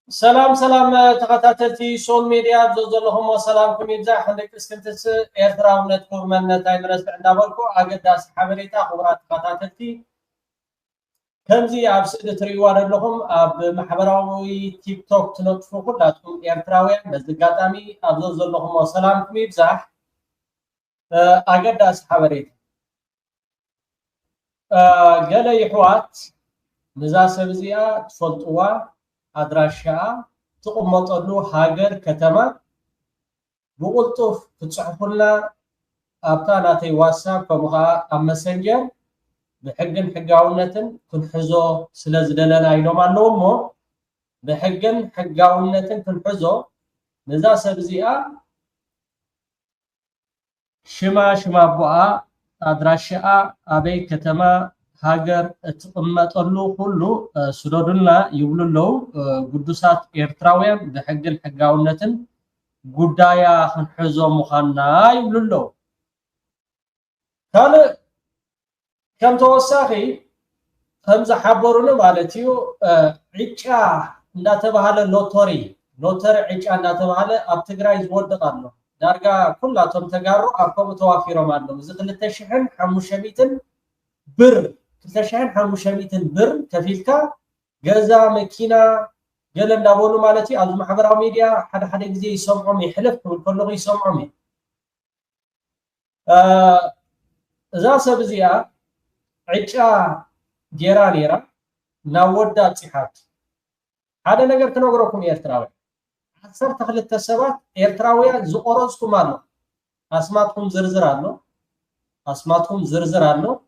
سلام تخاتاتي سون ميديا بزوزلهم سلامكم يبزع حندك اسكنتس ايرترا ونتكم من تايمرس عندنا بالكو اقداس حبريتا خبرات تخاتاتي كمزي ابسد تريوان لهم اب محبراوي تيك توك تنطفو كلاتكم ايرتراويان بزقاتامي ابزوزلهم سلامكم يبزع اقداس حبريتا قال يحوات نزاسب زيا تفلطوا أدراشا تقمطلو هاجر كتما بقولتوف تصحفنا أبطالاتي واتساب كمها أمسنجر بحقن حقاونتن كنحزو سلازدلنا ينوم اللومو بحقن حقاونتن كنحزو نزاسب زيا شما بوا أدراشا أبي كتما هاجر تقمطلو كله سودودنا يبللو قدسات إيرتراويان بحقن حقاونتن قدايا خنحزو مخانا يبللو كان كم توساخي خمسة حبرون مالتيو عيشا ناتبهال لوتوري لوتر عيشا ناتبهال أبتقراي زود قانو دارقا كلاتهم تقارو أرقام توافيرو مالو زغل تشحن حموشميتن بر تشحن حموشميتن بر كفيلكا جزا مكينة قال نابولو مالتي أزو محبراو ميديا حدا جزي يسمعهم يحلف والكلهم يسمعهم إذا سبزيا عيشا جيرانيرا ناودا تصحات هذا نجر كنقرأكم إيرتراوي أكثر تخلت السبات إيرتراويا زقرصكم مالو أسماتكم زرزرانو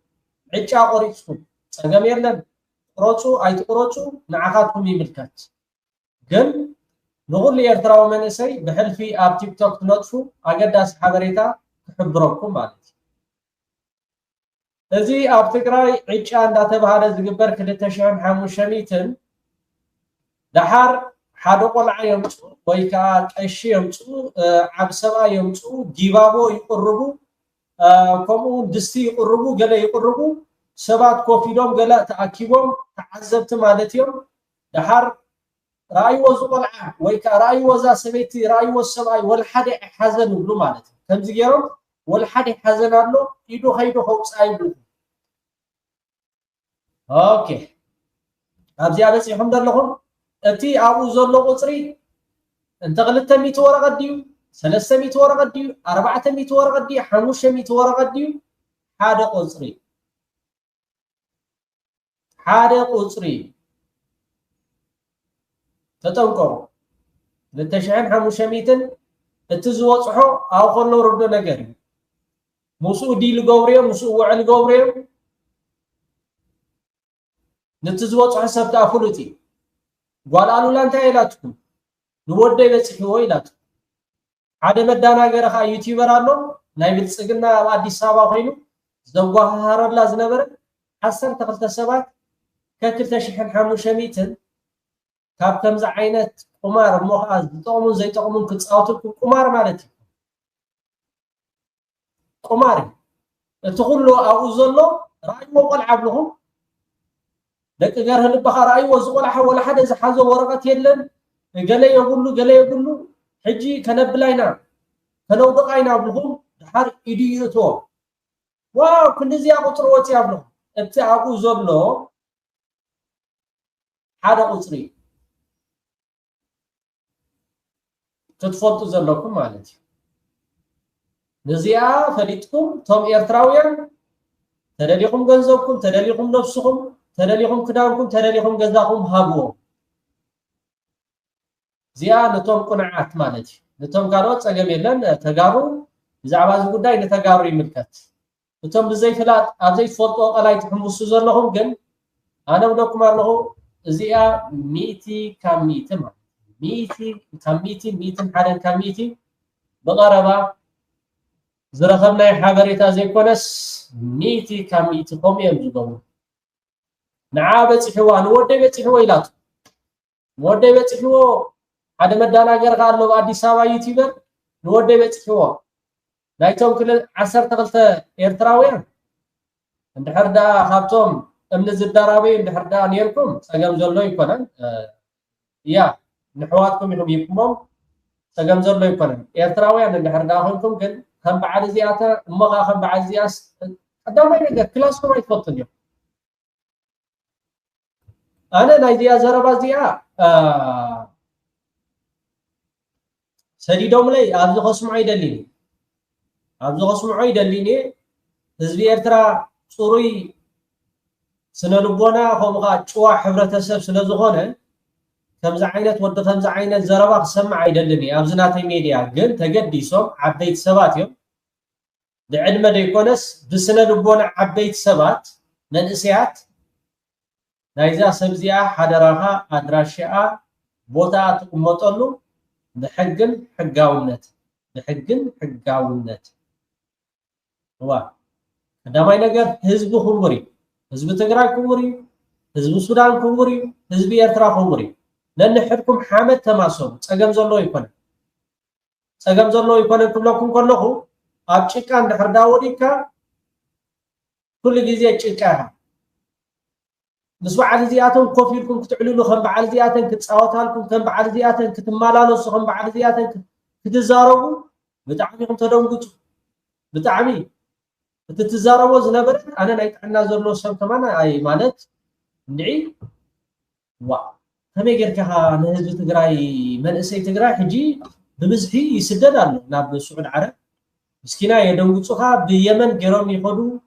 عيشا قريبكم سجمير لن قرصو أيت قرصو نعخاتكم يملكات جن نقول لإيرتراوي من سي بحلفي أب تيك توك نطفو أقداس حبريتا تحبركم مالتي أزي أب تقرأي عيشان داتبهار زقبر كلتشان حموشميتن دحار حادو قلعا يمتو ويكا قشي يمتو عبسبا يمتو ديبابو يقربو كمو دستي يقربو قلا يقربو سبات كوفيدوم قلا تأكيبوم تعذبت مالتيوم دحار رأي وزو قلعا ويكا رأي وزا سبيتي رأي وزسباي والحد حزن بلو مالتي كمزي جيروم والحد حزن له يدو خيدو خوص ايبلو اوكي ابزي ابس يحمد لهم اتي ابو زلو قصري انت غلطت 100 ورقه ديو 300 ورقه ديو 400 ورقه ديو 500 ورقه ديو حاده قصري تتوقعوا لتشعن 500 اتزوصحو او خلو ربنا نغير مسو ديل غوريو مسو وعل غوريو نتزوص حسب تافلتي قالوا لان تايلاتكم نودي بصحيو يلات عاد مدانا غيرها يوتيوبر አለው ናይ ብልጽግና አዲስ አበባ ሆይኑ ዘጓሃረላ ዝነበረ 10 ተከልተሰባት ከ2500 ካብ ከምዛ ዓይነት ቁማር ሞኻዝ ጥቕሙን ዘይጥቕሙን ክጻወቱኩም ቁማር ማለት እዩ ቁማር እቲ ኩሉ ኣብኡ ዘሎ ራእይዎ ቆልዓ ብለኹም ደቂ ገርህ ልበኻ ራእይዎ ዝቆልዓ ወላ ሓደ ዝሓዞ ወረቐት የለን ገለ የብሉ ሕጂ ከነብላይና ከነውድቃይና ብለኹም ድሓር ኢድዩቶ ዋው ክንዚያ ቁጥር ወፂ ኣብለኹም እቲ ኣብኡ ዘሎ ሓደ ቁፅሪ تتفضلوا زلكم مالتي نزيا فليتكم توم إيرتراويان تدليكم جنزوكم تدليكم نفسكم تدليكم كدامكم تدليكم جزاكم هابو زيا نتوم قناعات مالتي نتوم قالوا صقم يلن تغارو زعباز ጉዳይ نتغارو يملكت نتوم بزي فلات ابزي تفضو قلاي تحمسو زلهم ግን انا ودكم الله زيا ميتي كاميتم ميتين حدن كميتي بقربا زرخبنا حبريتا زي كونس ميتي كميتي قوم يمجدون نعابت حوان ودي بيت حويلات ودي بيت حو حدا مدانا غير قالو اديس ابا يوتيوبر ودي بيت حو دايتهم كل 10 تقلت ايرتراويان عند حردا خابتهم امن زدارابي عند حردا نيركم صقم زلو يكونن يا نحواتكم إنهم يفهمون تجمزر له يكونن إيرتراويان اللي حرداهمكم كن كم بعد زيادة مغا كم بعد زيادة قدام ما ينقدر كلاسكم ما يتفضل اليوم أنا نايزيا زربا زيا سديدوم لي أبز خصم عيدليني أبز خصم عيدليني حزب إيرترا صوري سنلبونا خمغا شوا حبرة السب سنزخونه كم زعينة ود كم زعينة زربا سمع عيدلني أبزناتي ميديا قل تجدي صوم عبيت سبات يوم لعلم ديكونس بسنلبونا عبيت سبات ننسيات نايزا سبزيا حدراها أدراشيا بوتات أمطلو بحقن حقاونت بحقن حقاونت هو عندما ينقر حزب خموري حزب تقرأ خموري حزب السودان خموري حزب إيرترا خموري لأن حدكم حامد تماسون سأقام زلو كلكم كلكم أبشيك عند حرداوديكا كل جزية تشيكاها بس بعد زياتهم كوفيلكم كتعللوا خم بعد زياتن كتصاوتالكم كم بعد زياتن كتمالالوا خم بعد زياتن كتزاربوا بتعميكم تدونغتوا بتعمي تتزاربوا زنبر انا نايت عنا زلو سم كمان اي مالت ندعي وا كمي غيركها نهزب تግራይ منسي تግራይ حجي بمزحي يسددال ناب سعود عرب مسكينا يدونغصوها بيمن غيروم يخدو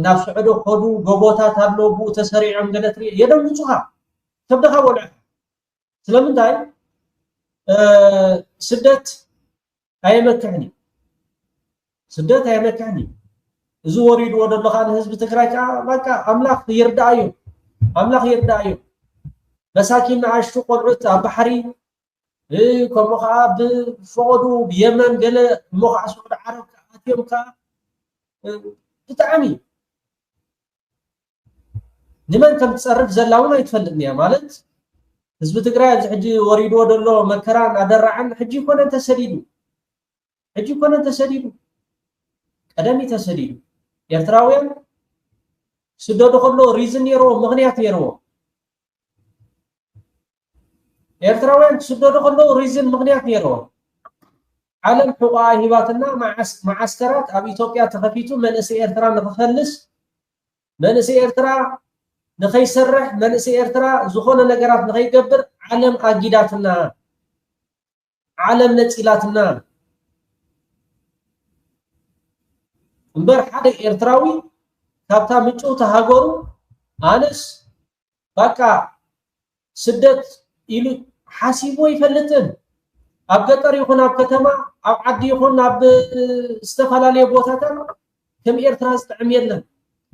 ناف سعودو خدو غوبوتات አለው ቡ ተሰሪዕም ገለትሪ የደምጹሃ ተብደኻ ወልዕ ስለምንታይ ስደት አይመክህኒ እዚ ወሪድ ወደለኻ ህዝብ ትግራይ በቃ አምላኽ ይርዳዩ መሳኪን አሽቱ ቆልዑት አባሕሪ ከምኻ ብፈقዱ የመን ገለ ሞኻ ስዑድ ዓረብ አትየምካ بتعمي لمن كم تصرف زلاونا يتفلدني مالت حزب تግራይ حجي وريد ودلو مكران ادرعن حجي كون تسديدو قدمي تسديدو ኤርትራውያን ስደዱ ከሎ ሪዝን የሮ ምክንያት የሮ ኤርትራውያን ስደዱ ከሎ ሪዝን ምክንያት የሮ عالم حقوق هباتنا معسكرات اب اثيوبيا تخفيتو منسي ኤርትራ نخفلس منسي ኤርትራ نخيسرح منسي ኤርትራ زخونه ነገራት نخيقبر عالم اجيداتنا عالم نصيلاتنا امبر حد ኤርትራዊ ካብታ ምንጩ ተሃገሩ አንስ በቃ ስደት ይሉ ሐሲቦ ይፈልጥን ኣብ ገጠር ይኹን ኣብ ከተማ ኣብ ዓዲ ይኹን ኣብ ዝተፈላልየ ቦታታት ከም ኤርትራ ዝጥዕም የለን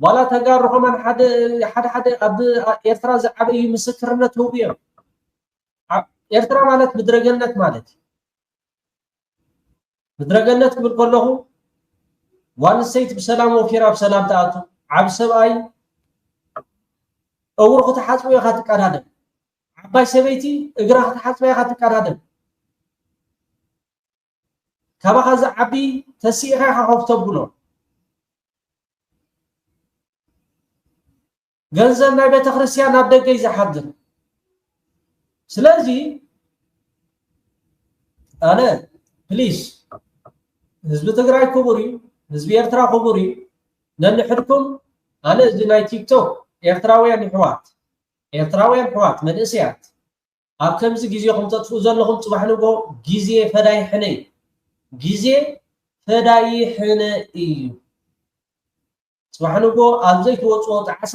ዋላ ተጋሩ ከመን ሓደ ኣብ ኤርትራ ዝዓበዩ ምስክርነት ህቡ እዮም ኤርትራ ማለት ምድረገነት ማለት ምድረገነት ክብል ከለኹ ዋንሰይት ብሰላም ወፊራ ብሰላም ተኣቱ ዓብ ሰብኣይ እውር ክትሓፅቦ ኢኻ ትቀዳደም ዓባይ ሰበይቲ እግራ ክትሓፅቦ ኢኻ ትቀዳደም ካባኻ ዝዓቢ ተሲኢኻ ኢኻ ተብሎ ገንዘብ ናይ ቤተ ክርስቲያን ናብ ደገ ይዝሓድር ስለዚ ኣነ ፕሊዝ ህዝቢ ትግራይ ክቡር እዩ ህዝቢ ኤርትራ ክቡር እዩ ነንሕድኩም ኣነ እዚ ናይ ቲክቶክ ኤርትራውያን ኣሕዋት መንእሰያት ኣብ ከምዚ ግዜኹም ተጥፍኡ ዘለኹም ፅባሕ ንጎ ግዜ ፈዳይሕነ እዩ ፅባሕ ንጎ ኣብ ዘይትወፅኦ ጣዕሳ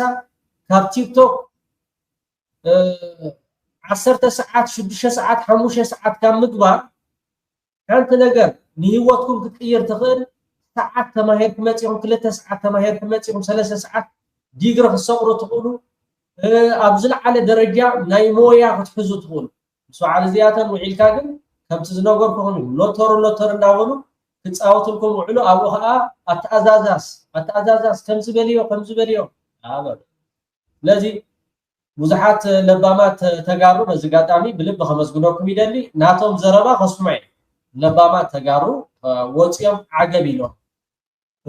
ካብ ቲክቶክ 10 ሰዓት 6 ሰዓት 5 ሰዓት ካብ ምግባር ሓንቲ ነገር ንህይወትኩም ክትቅይር ትኽእል ሰዓት ተማሂርኩም መፂኹም 2 ሰዓት ተማሂርኩም መፂኹም 3 ሰዓት ዲግሪ ክሰቕሩ ትኽእሉ ኣብ ዝለዓለ ደረጃ ናይ ሞያ ክትሕዙ ትኽእሉ ሰዓል ዝያተን ውዒልካ ግን ከምቲ ዝነገርኩኹም ሎተር እንዳበሉ ክፃወትልኩም ውዕሉ ኣብኡ ከዓ ኣተኣዛዛስ ከምዚ በልዮ ኣበሉ ስለዚ ብዙሓት ለባማት ተጋሩ በዚ ጋጣሚ ብልቢ ከመስግነኩም ይደሊ ናቶም ዘረባ ከስማዕ ለባማት ተጋሩ ወፂኦም ዓገብ ኢሎም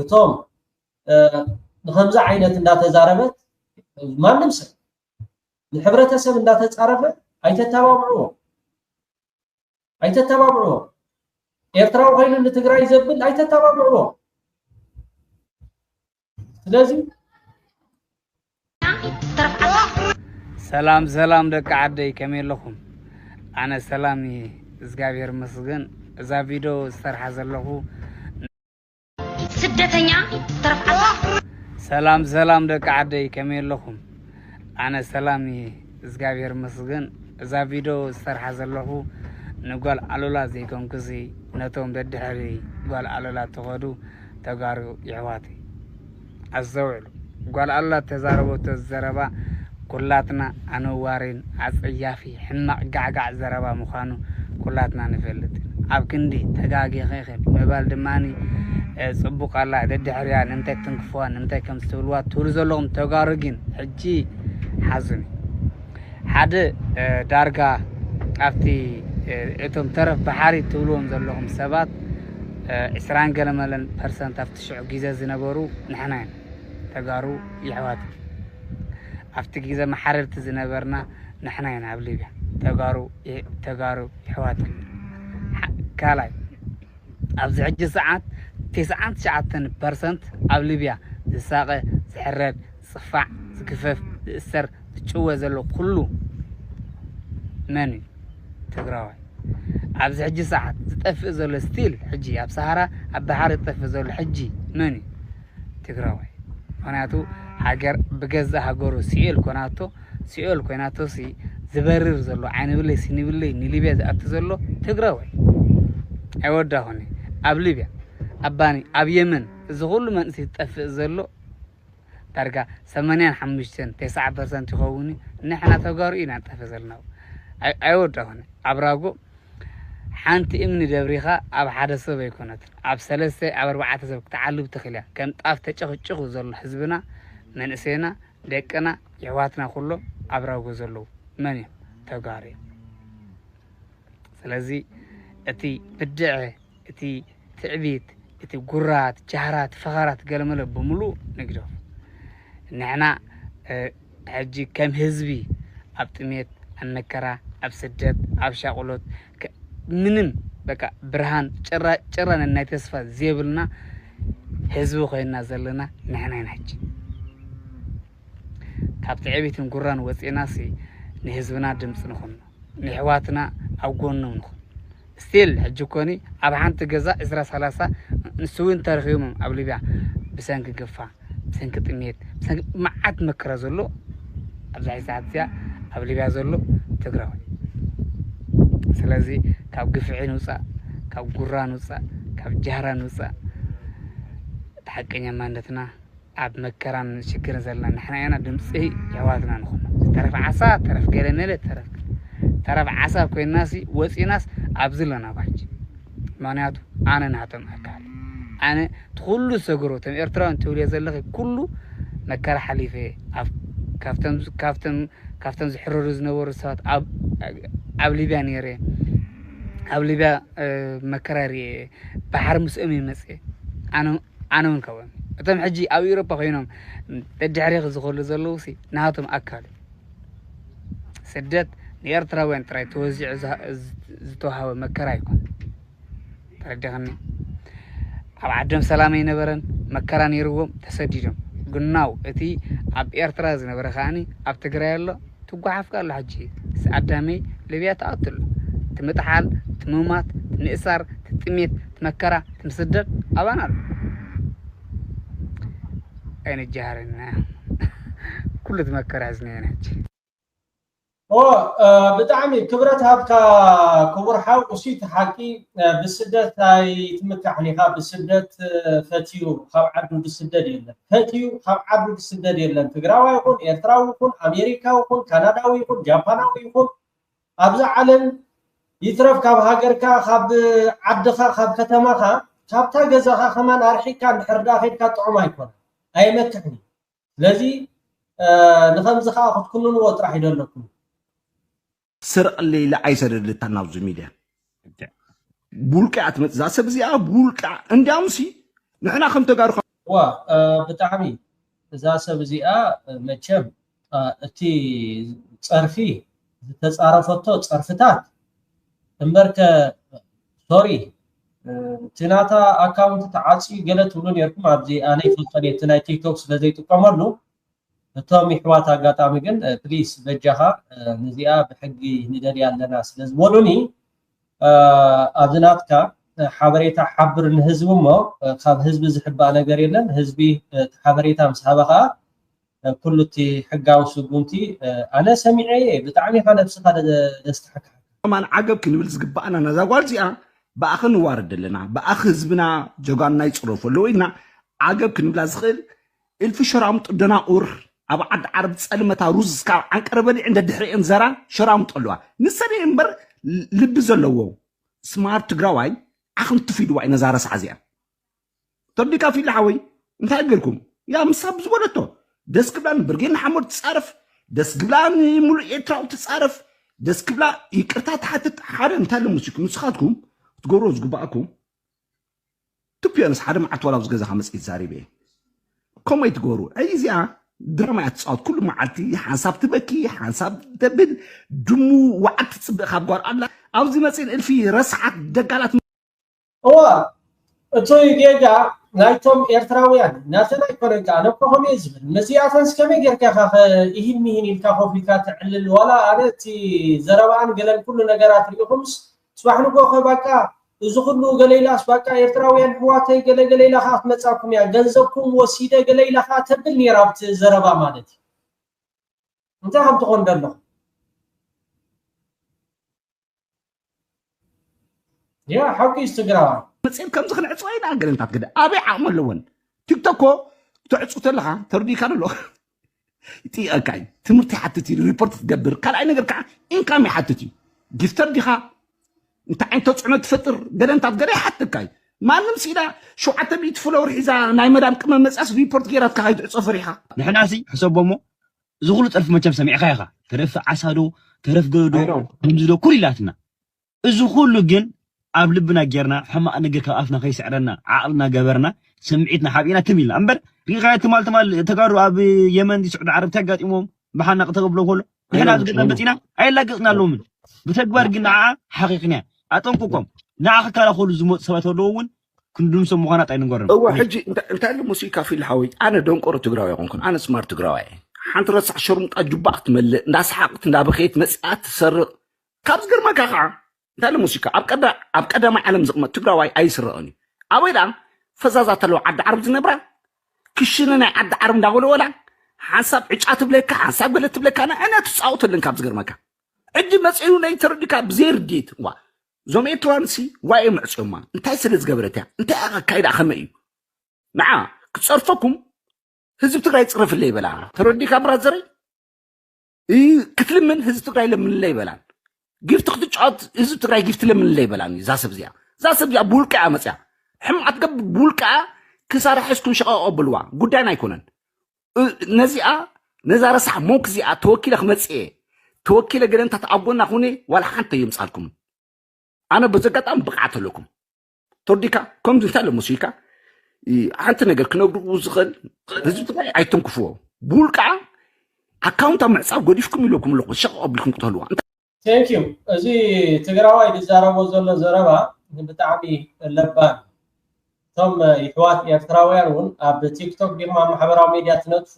እቶም ንከምዚ ዓይነት እንዳተዛረበት ማንም ሰብ ንሕብረተሰብ እንዳተፃረፈ ኣይተተባብዕዎ ኤርትራዊ ኮይኑ ንትግራይ ዘብል ኣይተተባብዕዎ ስለዚ ሰላም ደቂ ዓደይ ከመይ ኣለኹም ኣነ ሰላም እግዚአብሔር ይመስገን እዛ ቪድዮ ዝሰርሓ ዘለኹ ስደተኛ ተረፍዓሳ ሰላም ደቂ ዓደይ ከመይ ኣለኹም ኣነ ሰላም እግዚአብሔር ይመስገን እዛ ቪድዮ ዝሰርሓ ዘለኹ ንጓል ኣሉላ ዘይኮን ክሲ ነቶም ደድሕሪ ጓል ኣሉላ ተኸዱ ተጋሩ ይሕዋት ኣዘውዕሉ ጓል ኣሉላ ተዛረበቶ ዘረባ ኩላትና ኣነዋሪን ኣጽያፊ ሕማቅ ጋዕጋዕ ዘረባ ምዃኑ ኩላትና ንፈልጥ ኣብ ክንዲ ተጋጊኸ መባል ድማኒ ጽቡቕ ኣላ ደድሕሪያ ንምንታይ ትንክፍዋ ንምንታይ ከም ዝተብልዋ ትብሉ ዘለኹም ተጋሩ ግን ሕጂ ሓዝኒ ሓደ ዳርጋ ኣብቲ እቶም ተረፍ ባሕሪ ትብልዎም ዘለኹም ሰባት 20 ገለመለን ፐርሰንት ኣብቲ ሽዑ ግዜ ዝነበሩ ንሕና ተጋሩ ይሕዋት ኣብቲ ግዜ ማሕረርቲ ዝነበርና ንሕና ኢና ኣብ ሊብያ ተጋሩ ይሕዋት ካልኣይ ኣብዚ ሕጂ ሰዓት 99% ኣብ ሊብያ ዝሳቐ ዝሕረድ ዝፅፋዕ ዝግፈፍ ዝእሰር ዝጭወ ዘሎ ኩሉ መን ትግራዋይ ኣብዚ ሕጂ ሰዓት ዝጠፍእ ዘሎ ስቲል ሕጂ ኣብ ሰሃራ ኣብ ባሕሪ ዝጠፍእ ዘሎ ሕጂ መን ትግራዋይ ምክንያቱ ሃገር ብገዛእ ሃገሩ ሲኦል ኮይናቶ ሲ ዝበርር ዘሎ ዓይነ ብለይ ሲንብለይ ንሊብያ ዝኣቱ ዘሎ ትግራዋይ ኣይወዳኹኒ ኣብ ሊብያ ኣባኒ ኣብ የመን እዚ ኩሉ መንእሰይ ዝጠፍእ ዘሎ ዳርጋ 85-90% ይኸውን ንሕና ተጋሩ ኢና ንጠፍእ ዘለና ኣይወዳኹኒ ኣብ ራጎ ሓንቲ እምኒ ደብሪኻ ኣብ ሓደ ሰብ ኣይኮነትን ኣብ 3 ኣብ 4 ሰብ ክትዓልብ ትኽእልያ ከም ጣፍ ተጨኽጭኹ ዘሎ ህዝብና መንእሰይና ደቅና ይሕዋትና ኩሎም ኣብ ራጎ ዘለዉ መን እዮም ተጋሩ እዮም ስለዚ እቲ ብድዐ እቲ ትዕቢት እቲ ጉራት ጃህራት ፈኻራት ገለመለ ብምሉእ ንግደፍ ንሕና ሕጂ ከም ህዝቢ ኣብ ጥሜት ኣብ መከራ ኣብ ስደት ኣብ ሻቁሎት ምንም በቃ ብርሃን ጭራን ናይ ተስፋ ዘየብልና ህዝቢ ኮይና ዘለና ንሕና ኢና ሕጂ ካብ ትዕቢትን ጉራን ወፂናሲ ንህዝብና ድምፂ ንኹን ንሕዋትና ኣብ ጎኖም ንኹን ስቲል ሕጂ ኮኒ ኣብ ሓንቲ ገዛ 20-30 ንስውን ተረኺቦም ኣብ ሊብያ ብሰንኪ ግፋ ብሰንኪ ጥሜት ብሰንኪ መዓት መከራ ዘሎ ኣብዚ ሰዓት እዚኣ ኣብ ሊብያ ዘሎ ትግራዋይ ስለዚ ካብ ግፍዒን ውፃእ ካብ ጉራን ውፃእ ካብ ጃህራን ውፃእ ተሓቀኛ ማንነትና ኣብ መከራን ሽግርን ዘለና ንሕና ኢና ድምፂ ይሕዋትና ንኹን ተረፍ ዓሳ ተረፍ ገለመለ ተረፍ ዓሳ ኮይናሲ ወፂናስ ኣብዚ ለና ባሕጂ ምክንያቱ ኣነ ናቶም ኣካል ኣነ ትኩሉ ሰግሮ ቶም ኤርትራውያን ትብልየ ዘለኺ ኩሉ መከራ ሓሊፈ ካብቶም ዝሕረሩ ዝነበሩ ሰባት ኣብ ሊብያ ነይረ ኣብ ሊብያ መከራ ርየ ባሕሪ ምስኦም ይመፅእ ኣነ እውን ካብኦም እቶም ሕጂ ኣብ ኤውሮፓ ኮይኖም ደድሕሪኽ ዝኸሉ ዘለዉ ሲ ናቶም ኣካል ስደት ንኤርትራውያን ጥራይ ተወዚዑ ዝተዋሃበ መከራ ይኮን ተረዲኸኒ ኣብ ዓዶም ሰላም ኣይነበረን መከራ ነይርዎም ተሰዲዶም ግናው እቲ ኣብ ኤርትራ ዝነበረ ከዓኒ ኣብ ትግራይ ኣሎ ትጓሓፍካ ኣሎ ሕጂ ኣዳመይ ሊብያ ተኣትሎ ትምጥሓል ትምማት ትንእሳር ትጥሜት ትመከራ ትምስደድ ኣባና ኣሎ ኣይንጃሃርና ኩሉ ትመከራ ዝነየና ሕጂ ብጣዕሚ ክብረት ሃብካ ክቡር ሓው እሱይ ተሓቂ ብስደት ኣይትምካሕ ኒኻ ብስደት ፈትዩ ካብ ዓዱ ዝስደድ የለን ፈትዩ ካብ ዓዱ ዝስደድ የለን ትግራዋይ ይኹን ኤርትራዊ ይኹን ኣሜሪካዊ ይኹን ካናዳዊ ይኹን ጃፓናዊ ይኹን ኣብዚ ዓለም ይትረፍ ካብ ሃገርካ ካብ ዓድኻ ካብ ከተማኻ ካብታ ገዛኻ ከማን ኣርሒካ እንድሕርዳ ኸይድካ ጥዑም ኣይኮነ ኣይመክሕኒ ስለዚ ንኸምዚ ከዓ ክትኩንንዎ ጥራሕ ይደለኩም سرق اللي عايزه للتناوز ميديا بولكع تمزا سبزيا بولكع عندي امسي نحنا خم تقارو بتعمي اذا سبزيا مچم اتي صرفي ዝተጻረፈቶ ጸርፍታት እምበርከ ሶሪ ትናታ አካውንት ተዓጺ ገለት ብሎ ነርኩም ኣብዚ ኣነ ይፈልጦ ናይ ቲክቶክ ስለ ዘይጥቀመሉ እቶም ይሕዋት አጋጣሚ ግን ፕሊስ በጃኻ ነዚኣ ብሕጊ ንደል ያለና ስለ ዝበሉኒ ኣብዝናትካ ሓበሬታ ሓብር ንህዝብ እሞ ካብ ህዝቢ ዝሕባእ ነገር የለን ህዝቢ ሓበሬታ ምስ ሃበኻ ኩሉ እቲ ሕጋዊ ስጉምቲ ኣነ ሰሚዐ ብጣዕሚ ኻ ነፍስኻ ደስተሓካ ማን ዓገብ ክንብል ዝግባአና ነዛ ጓል እዚኣ ብኣኸ ንዋርድ ኣለና ብኣኸ ህዝብና ጀጋና ይፅረፉ ኣለዎ ኢልና ዓገብ ክንብላ ዝኽእል እልፊ ሸራሙጥ ደናቁር ኣብ ዓዲ ዓረብ ፀልመታ ሩዝ ካብ ዓንቀረ በሊዕ እንደ ድሕሪአን ዘራ ሸራሙጥ ኣለዋ ንሰኒ እምበር ልቢ ዘለዎ ስማርት ትግራዋይ ዓኽን ትፊድዋ እዩ ነዛ ረስዓ እዚኣ ተርዲካ ፊላ ሓወይ እንታይ ገልኩም ያ ምሳብ ዝበለቶ ደስ ክብላ ንብርጌን ሓመድ ትፃረፍ ደስ ክብላ ንሙሉእ ኤርትራዊ ትፃረፍ ደስ ክብላ ይቅርታ ተሓትት ሓደ እንታይ ለሙሲኩም ንስኻትኩም ትገብሮ ዝግባአኩም ትፒያንስ ሓደ መዓልቲ ዋላ ኣብዚ ገዛኻ መፅኢት ዛሪበ እየ ከምይ ትገብሩ ኣይ እዚኣ ድራማ እያ ትፃወት ኩሉ መዓልቲ ሓንሳብ ትበኪ ሓንሳብ ተብል ድሙ ዋዓት ትፅብቕ ካብ ጓር ኣላ ኣብዚ መፅን እልፊ ረስዓት ደጋላት እዋ እቶ ጌጋ ናይቶም ኤርትራውያን ናተና ይኮነን ከዓ ነብከኸመ ዝብል መዚኣተንስ ከመይ ጌርካ ኻ ይህን ሚህን ኢልካ ኮፊካ ትዕልል ዋላ ኣነ እቲ ዘረባን ገለን ኩሉ ነገራት ሪኢኹምስ ስባሕ ንጎ በቃ እዚ ኩሉ ገለይላስ በቃ ኤርትራውያን ህዋተይ ገለገለይላ ኻ ትመጻኩም ያ ገንዘብኩም ወሲደ ገለይላ ኻ ተብል ነይራ ኣብቲ ዘረባ ማለት እንታይ ከም ትኾን ደሎ ያ ሓቂስ ትግራዋይ መፅን ከምዚ ክንዕፅዋ ኢና ገለንታት ግደ ኣበይ ዓቕሚ ኣለወን ቲክቶክ ትዕፁ ተለኻ ተርዲካ ኣሎ ይጥየቃይ ትምህርቲ ይሓትት እዩ ሪፖርት ትገብር ካልኣይ ነገር ከዓ ኢንካም ይሓትት እዩ ጊፍተር ዲኻ እንታይ ዓይነት ተፅዕኖ ትፈጥር ገለንታት ገለ ይሓትካይ ማንም ሲኢላ 700 ፍሎወር ሒዛ ናይ መዳም ቅመም መፅኣስ ሪፖርት ጌራት ካይትዕፆ ፈሪኻ ንሕና ሲ ሕሰቦ እሞ እዚ ኩሉ ፀልፊ መቸም ሰሚዕካ ኢኻ ተረፍ ዓሳዶ ተረፍ ገዶ ከምዚ ዶ ኩሉ ኢላትና እዚ ኩሉ ግን ኣብ ልብና ጌርና ሕማቕ ነገር ካብ ኣፍና ከይስዕረና ዓቕልና ገበርና ስምዒትና ሓቢና ትሚልና እምበር ሪኻ ትማል ተጋሩ ኣብ የመን ስዑድ ዓረብ ተጋጢሞም ብሓናቕ ተገብሎ ከሎ ንሕና ዝገጠ መፂና ኣይላገፅና ኣለዎምን ብተግባር ግን ንዓ ሓቂቕና ኣጠንቅቆም ንዓ ክከላኸሉ ዝመፁ ሰባት ኣለዎ እውን ክንድምሶም ምዃና ጣይ ንገርም እዋ ሕጂ እንታይ ሙዚቃ ፊል ሓወይ ኣነ ደንቆሮ ትግራዋይ ይኹንኩን ኣነ ስማርት ትግራዋይ ሓንቲ ረሳሕ ሸርሙጣ ጁባቕ ትመልእ እንዳሰሓቕት እንዳበኸየት መፅኣት ትሰርቕ ካብ ዝገርመካ ከዓ እንታይ ሙዚቃ ኣብ ቀዳማይ ዓለም ዝቕመጥ ትግራዋይ ኣይስረቕን እዩ ኣበይ ደኣ ፈዛዛት ኣለዎ ዓዲ ዓረብ ዝነብራ ክሽነ ናይ ዓዲ ዓረብ እንዳበለወላ ሓንሳብ ዕጫ ትብለካ ሓንሳብ ገለ ትብለካ ንዕና ትፃወተለን ካብ ዝገርመካ ሕጂ መፅኡ ናይ ተረዲካ ብዘይርድት ዋ ዞም ኤርትራንሲ ዋይ ምዕፅዮማ እንታይ ስለ ዝገበረት እያ እንታይ ኣካይዳ ከመይ እዩ ንዓ ክፀርፈኩም ህዝቢ ትግራይ ፅረፍለ ይበላ ተረዲካ ብራዘረይ ክትልምን ህዝቢ ትግራይ ለምንለ ይበላን ጊፍቲ ክትጫወት ህዝቢ ትግራይ ጊፍቲ ለምንለ ይበላን እዛ ሰብ እዚኣ ብውልቃ እያ መፅያ ሕማቅ ትገብር ብውልቃ ክሳራ ሒዝኩም ሸቐቕ ኣበልዋ ጉዳይና ኣይኮነን ነዚኣ ነዛ ረሳሕ ሞንክ እዚኣ ተወኪለ ክመፅአ ተወኪለ ገለንታት ኣቦና ሁኔ ዋላ ሓንቲ የምፃልኩም ኣነ በዘጋጣሚ ብቕዓት ኣለኩም ተወዲካ ከምዚ እንታይ ኣሎ ሙሲካ ሓንቲ ነገር ክነግርዎ ዝኽእል ህዝቢ ትግራይ ኣይተንክፍዎ ብውልቃ ኣካውንት ኣብ ምዕፃብ ገዲፍኩም ኢለኩም ኣለኹ ሸቐቕ ኣቢልኩም ክትህልዋ ቴንክ ዩ እዚ ትግራዋይ ዝዛረቦ ዘሎ ዘረባ ብጣዕሚ ለባን እቶም ይሕዋት ኤርትራውያን እውን ኣብ ቲክቶክ ዲማ ማሕበራዊ ሚድያ ትነጥፉ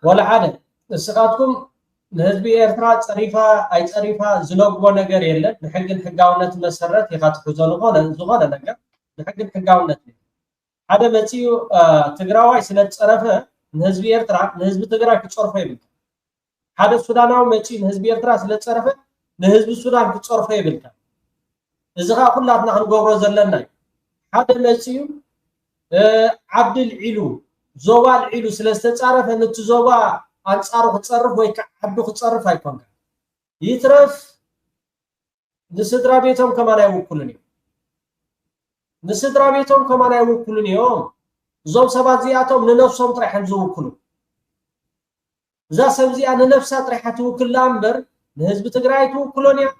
ወላ ሓደ ንስኻትኩም ንህዝቢ ኤርትራ ፀሪፋ ኣይፀሪፋ ዝነግቦ ነገር የለን ንሕግን ሕጋውነት መሰረት ኢኻ ትሕዞ ዝኾነ ነገር ንሕግን ሕጋውነት ሓደ መፅኡ ትግራዋይ ስለ ዝፀረፈ ንህዝቢ ኤርትራ ንህዝቢ ትግራይ ክፀርፎ ይብል ሓደ ሱዳናዊ መፅኡ ንህዝቢ ኤርትራ ስለ ዝፀረፈ ንህዝቢ ሱዳን ክፀርፎ ይብልካ እዚ ኸ ኩላትና ክንገብሮ ዘለና እዩ ሓደ መፅኡ ዓብድል ዒሉ ዞባ ልዒሉ ስለ ዝተፃረፈ ነቲ ዞባ አንጻሩ ክፀርፍ ወይ ዓዱ ክፀርፍ ኣይኮንካ ይትረፍ ንስድራ ቤቶም ከማን ኣይውክሉን እዮም ንስድራ ቤቶም ከማን ኣይውክሉን እዮም እዞም ሰባት እዚኣቶም ንነፍሶም ጥራሕን ዝውክሉ እዛ ሰብ እዚኣ ንነፍሳ ጥራሓ ትውክላ እምበር ንህዝቢ ትግራይ ትውክሎን እያ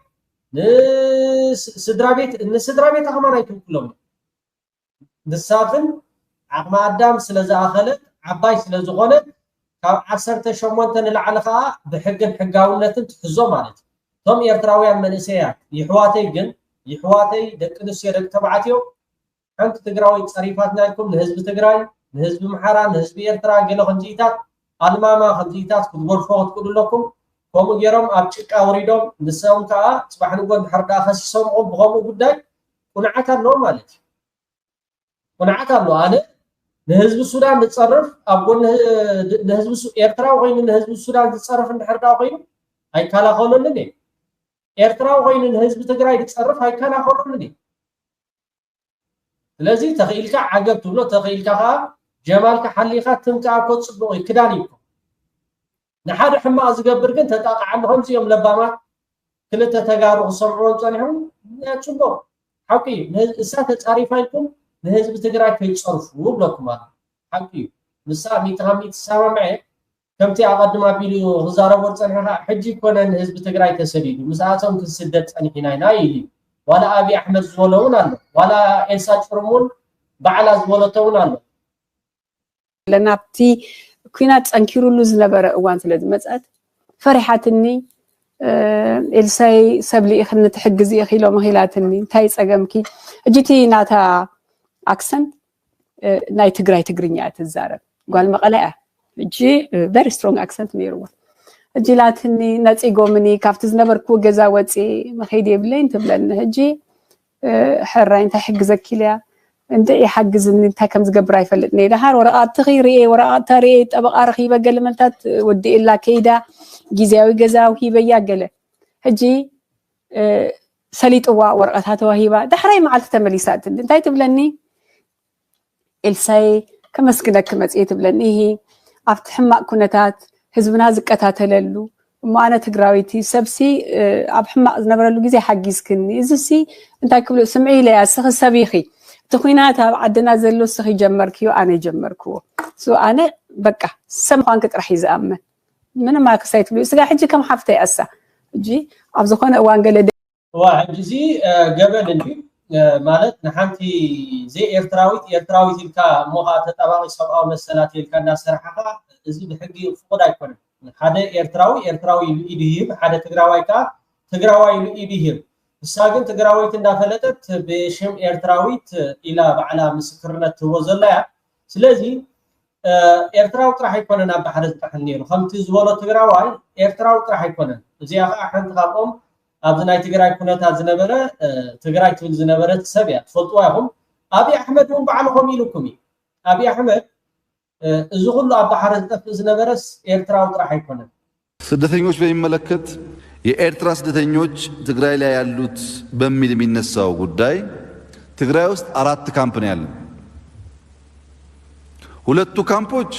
ንስድራ ቤታ ከማን ኣይትውክሎም ንሳትን ዓቕሚ ኣዳም ስለ ዝኣኸለት ዓባይ ስለ ዝኾነት ካብ 18 ንላዕሊ ከዓ ብሕግን ሕጋውነትን ትሕዞ ማለት እዩ ቶም ኤርትራውያን መንእሰያት ይሕዋተይ ደቂ ኣንስትዮ ደቂ ተባዕትዮ ሓንቲ ትግራዊ ፀሪፋትና ኢልኩም ንህዝቢ ትግራይ ንህዝቢ ምሓራ ንህዝቢ ኤርትራ ገለ ከምዚታት ኣልማማ ከምዚታት ክትጎልፎ ክትክእሉ ኣለኩም ከምኡ ገይሮም ኣብ ጭቃ ወሪዶም ንሶም ከዓ ፅባሕ ንጎን ድሕር ዳኣ ከሲሶምዎ ብከምኡ ጉዳይ ቁንዓት ኣለዎ ማለት እዩ ቁንዓት ኣሎ ኣነ ንህዝቢ ሱዳን ዝፀርፍ ኣብ ጎን ንህዝቢ ኤርትራዊ ኮይኑ ንህዝቢ ሱዳን ዝፀርፍ እንድሕር ዳኣ ኮይኑ ኣይከላኸሉልን እየ ኤርትራዊ ኮይኑ ንህዝቢ ትግራይ ዝፀርፍ ኣይከላኸሉልን እየ ስለዚ ተኽኢልካ ዓገብ ትብሎ ተኽኢልካ ከዓ ጀማልካ ሓሊኻ ትምካ ከፅብቕ ክዳን ይብኩም ንሓደ ሕማቕ ዝገብር ግን ተጣቃዓሉ ከምዚኦም ለባማት ክልተ ተጋሩ ክሰምዕዎም ፀኒሖም ፅቡቕ ሓቂ እሳ ተፃሪፋ ኢልኩም ንህዝቢ ትግራይ ከይፀርፉ ብለኩም ኣሎ ሓቂ እዩ ንሳ ሚእቲ ሰማምዐ ከምቲ ኣቐድማ ኣቢሉ ክዛረቦ ፀኒሕካ ሕጂ ኮነ ንህዝቢ ትግራይ ተሰዲዱ ምስኣቶም ክስደድ ፀኒሕና ኢና ኢሉ ዋላ ኣብዪ ኣሕመድ ዝበሎ እውን ኣሎ ዋላ ኤልሳ ጭርሙን ባዕላ ዝበለቶ እውን ኣሎ ለናብቲ ኩናት ፀንኪሩሉ ዝነበረ እዋን ስለ ዝመፀት ፈሪሓትኒ ኤልሳይ ሰብሊ ክትሕግዝ እየ ኢሎም ኺላትኒ እንታይ ፀገምኪ እጅቲ ናታ ኣክሰንት ናይ ትግራይ ትግርኛ ትዛረብ ጓል መቐለ እያ እጂ ቨሪ ስትሮንግ ኣክሰንት ነይርዋ እጂ ላትኒ ነፂጎምኒ ካብቲ ዝነበርክዎ ገዛ ወፂ መኸይድ የብለይን ትብለኒ ሕጂ ሕራይ እንታይ ሕግዘኪ ኢልያ እንታይ ይሓግዝኒ እንታይ ከም ዝገብር ኣይፈልጥኒ ድሓር ወረቓት ሪኤ ወረቓት ሪኤ ጠበቓ ረኺበ ገለ መልታት ወዲእላ ከይዳ ጊዜያዊ ገዛ ሂበያ ገለ ሕጂ ሰሊጥዋ ወረቐታት ተዋሂባ ዳሕራይ መዓልቲ ተመሊሳትኒ እንታይ ትብለኒ ኤልሳይ ከመስግነክ መፅኤ ትብለኒ ኣብቲ ሕማቅ ኩነታት ህዝብና ዝቀታተለሉ እሞ ኣነ ትግራዊቲ ሰብሲ ኣብ ሕማቅ ዝነበረሉ ግዜ ሓጊዝክኒ እዚሲ እንታይ ክብሉ ስምዒ ኢለያ ስኺ ሰቢኺ እቲ ኩናት ኣብ ዓድና ዘሎ ስኺ ጀመርክዮ ኣነ ጀመርክዎ ኣነ በቃ ሰብ ምዃንክ ጥራሕ እዩ ዝኣምን ምንም ኣክሳይ ትብሉ ስጋ ሕጂ ከም ሓፍተይ ኣሳ ሕጂ ኣብ ዝኾነ እዋን ገለ ሕጂ ገበል እንዲ ማለት ንሓንቲ ዘይ ኤርትራዊት ኢልካ እሞ ከዓ ተጠባቂ ሰብኣዊ መሰላት ኢልካ እናሰርሓኻ እዚ ብሕጊ ፍቑድ ኣይኮነን ሓደ ኤርትራዊ ኢሉ ኢድ ይህብ ሓደ ትግራዋይ ከዓ ትግራዋይ ኢሉ ኢድ ይህብ እሳ ግን ትግራዊት እንዳፈለጠት ብሽም ኤርትራዊት ኢላ ባዕላ ምስክርነት ትህቦ ዘላ እያ ስለዚ ኤርትራዊ ጥራሕ ኣይኮነን ኣብ ባሕሪ ዝጠሕል ነይሩ ከምቲ ዝበሎ ትግራዋይ ኤርትራዊ ጥራሕ ኣይኮነን እዚኣ ከዓ ሓንቲ ካብኦም ኣብዚ ናይ ትግራይ ኩነታት ዝነበረ ትግራይ ትብል ዝነበረት ሰብ እያ ትፈልጥዋ ኢኹም ኣብዪ ኣሕመድ እውን ባዕልኹም ኢሉኩም እዩ ኣብዪ ኣሕመድ እዚ ሁሉ ኣብ ባሕሪ ዝጠፍእ ዝነበረስ ኤርትራዊ ጥራሕ አይኮነም። ስደተኞች በሚመለከት የኤርትራ ስደተኞች ትግራይ ላይ ያሉት በሚል የሚነሳው ጉዳይ ትግራይ ውስጥ 4 ካምፕ ነው ያለው። ሁለቱ ካምፖች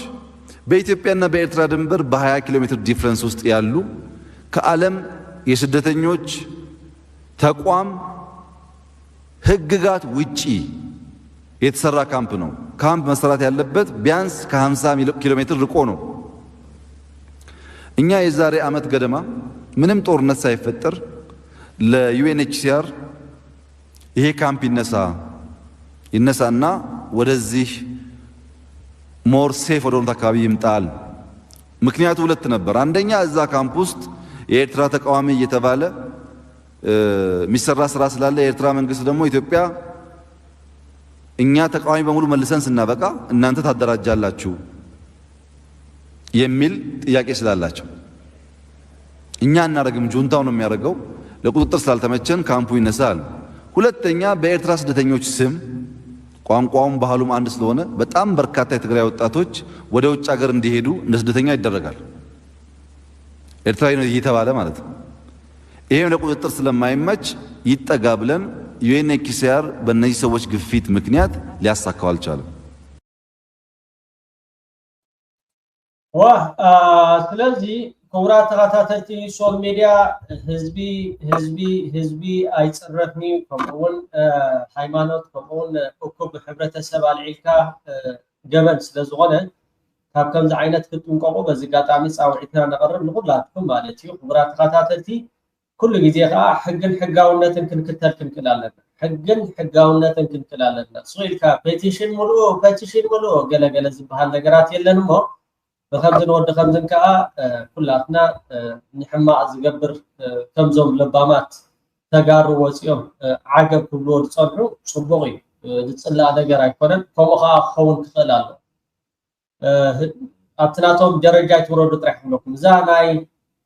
በኢትዮጵያና በኤርትራ ድንበር በ20 ኪሎ ሜትር ዲፍረንስ ውስጥ ያሉ ከዓለም የስደተኞች ተቋም ህግጋት ውጪ የተሰራ ካምፕ ነው። ካምፕ መሰራት ያለበት ቢያንስ ከ50 ኪሎ ሜትር ርቆ ነው። እኛ የዛሬ ዓመት ገደማ ምንም ጦርነት ሳይፈጠር ለዩኤንኤችሲአር ይሄ ካምፕ ይነሳና ወደዚህ ሞር ሴፍ ወደሆነ አካባቢ ይምጣል። ምክንያቱ ሁለት ነበር። አንደኛ እዛ ካምፕ ውስጥ የኤርትራ ተቃዋሚ እየተባለ ሚሰራ ስራ ስላለ የኤርትራ መንግስት ደግሞ ኢትዮጵያ እኛ ተቃዋሚ በሙሉ መልሰን ስናበቃ እናንተ ታደራጃላችሁ የሚል ጥያቄ ስላላቸው እኛ እናረግም ጁንታው ነው የሚያደርገው ለቁጥጥር ስላልተመቸን ካምፑ ይነሳል። ሁለተኛ በኤርትራ ስደተኞች ስም ቋንቋውም ባህሉም አንድ ስለሆነ በጣም በርካታ የትግራይ ወጣቶች ወደ ውጭ ሀገር እንዲሄዱ እንደ ስደተኛ ይደረጋል። ኤርትራዊ ነው እየተባለ ማለት ነው። ይሄም ለቁጥጥር ስለማይመች ይጠጋ ብለን ዩኤንኤችሲአር በእነዚህ ሰዎች ግፊት ምክንያት ሊያሳካው አልቻለም። ስለዚህ ክቡራት ተከታተልቲ ሶል ሚዲያ ህዝቢ አይጽረፍኒ ከምኡውን ሃይማኖት ከምኡውን እኩብ ሕብረተሰብ አልዒልካ ገበን ስለዝኾነ ካብ ከምዚ ዓይነት ክትንቀቁ በዚ ጋጣሚ ፃውዒትና ነቐርብ ንኹላትኩም ማለት እዩ። ክቡራት ተከታተልቲ ኩሉ ግዜ ከዓ ሕግን ሕጋውነትን ክንክተል ክንክእል ኣለና። ሕግን ሕጋውነትን ክንክእል ኣለና። ስኢልካ ፔቲሽን ሙሉእ ገለገለ ዝበሃል ነገራት የለን እሞ بخمزن ود خمزن كا كلاتنا نحما زقبر كمزوم لبامات تجارو وسيم عقب كل ود صنعو صبغي تطلع ነገር አይኮነን ከመኻ ኸውን ትኸላል አትናቶም ደረጃ ትወረዱ ጥራሕለኩም ዛናይ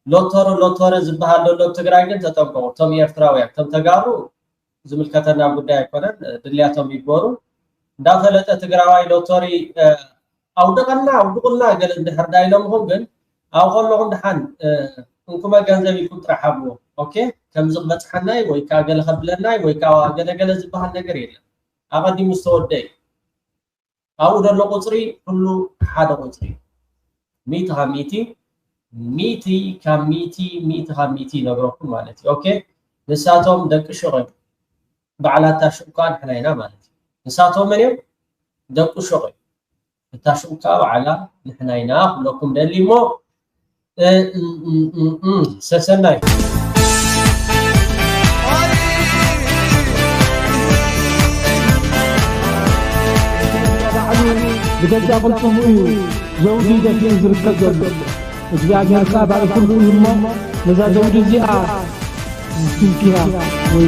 ሎቶሮ ዝበሃል ሎ ትግራይ ግን ተጠምቀው ቶም ኤርትራውያን ቶም ተጋሩ ዝምልከተና ጉዳይ አይኮነን ድልያቶም ይጎሩ እንዳፈለጠ ትግራዋይ ሎቶሪ አውደቀና ገለ እንደህርዳይ ለምሆን ግን አውቆለኩም ደሓን እንኩመ ገንዘብ ይኩን ጥራሓብዎ ኦኬ ከምዝ በጽሐናይ ወይ ካገለ ኸብለናይ ወይ ካገለ ዝበሃል ነገር የለም أقدم مستودي أو دلو قصري كله حدا قصري ميتي نبركم مالتي أوكي نساتهم دك شغل بعلا تشوكان حنينا مالتي نساتهم منيم دك شغل تشوكا بعلا حنينا لكم دلي مو سسناي بجد قلتم زوجي دفين زركت جل እግዚአብሔር ካ ባሪኩል ሁሉ ለዛ ዘውጅ ዚአ ሲንኪያ ወይ